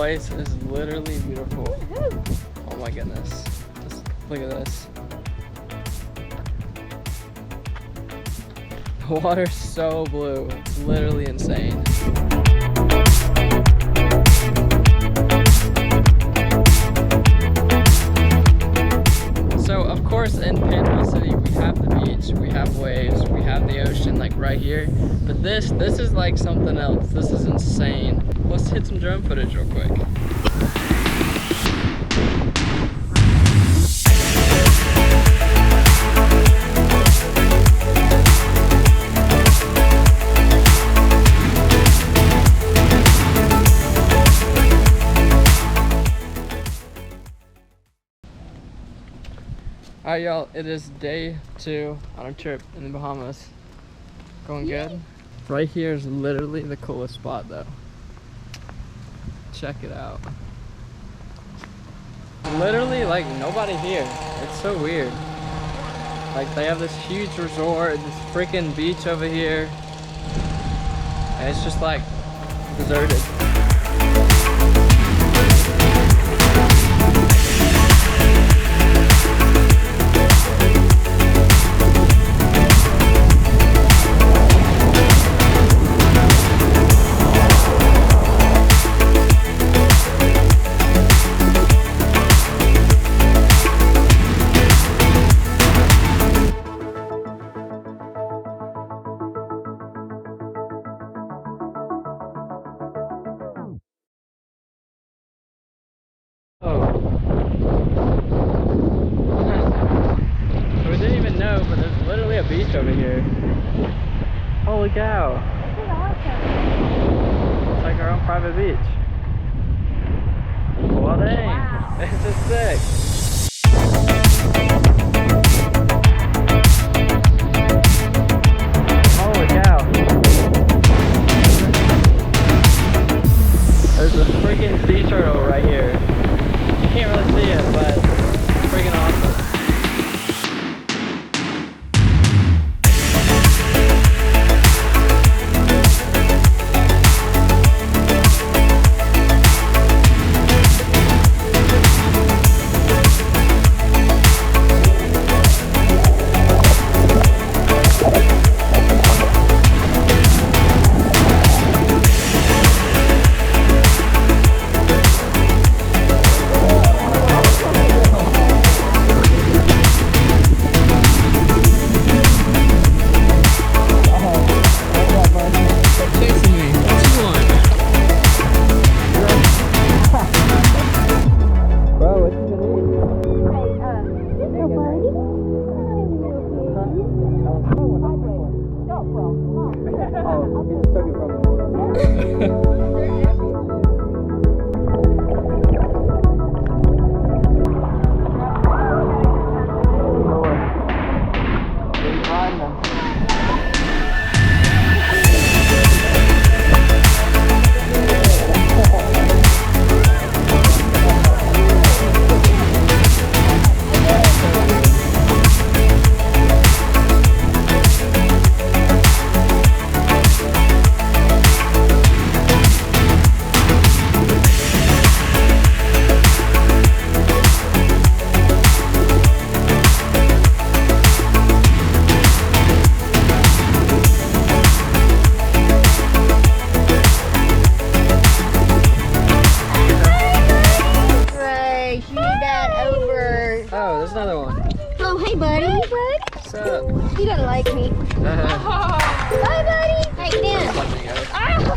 place is literally beautiful. Oh my goodness. Just look at this. The water's so blue. It's literally insane. So of course in Panama City we have the beach, we have waves, we have the ocean like right here. But this is like something else. This is insane. Let's hit some drone footage real quick. Alright y'all, it is day 2 on our trip in the Bahamas. Going good? Right here is literally the coolest spot though. Check it out. Literally like nobody here. It's so weird. Like they have this huge resort, this freaking beach over here. And it's just like deserted. Beach over here. Holy cow. It's like our own private beach. Well dang. Wow. This is sick. Holy cow. There's a freaking sea turtle right here. You can't really see it, but it's freaking awesome. What's up? He doesn't like me. Bye, buddy. How you doing?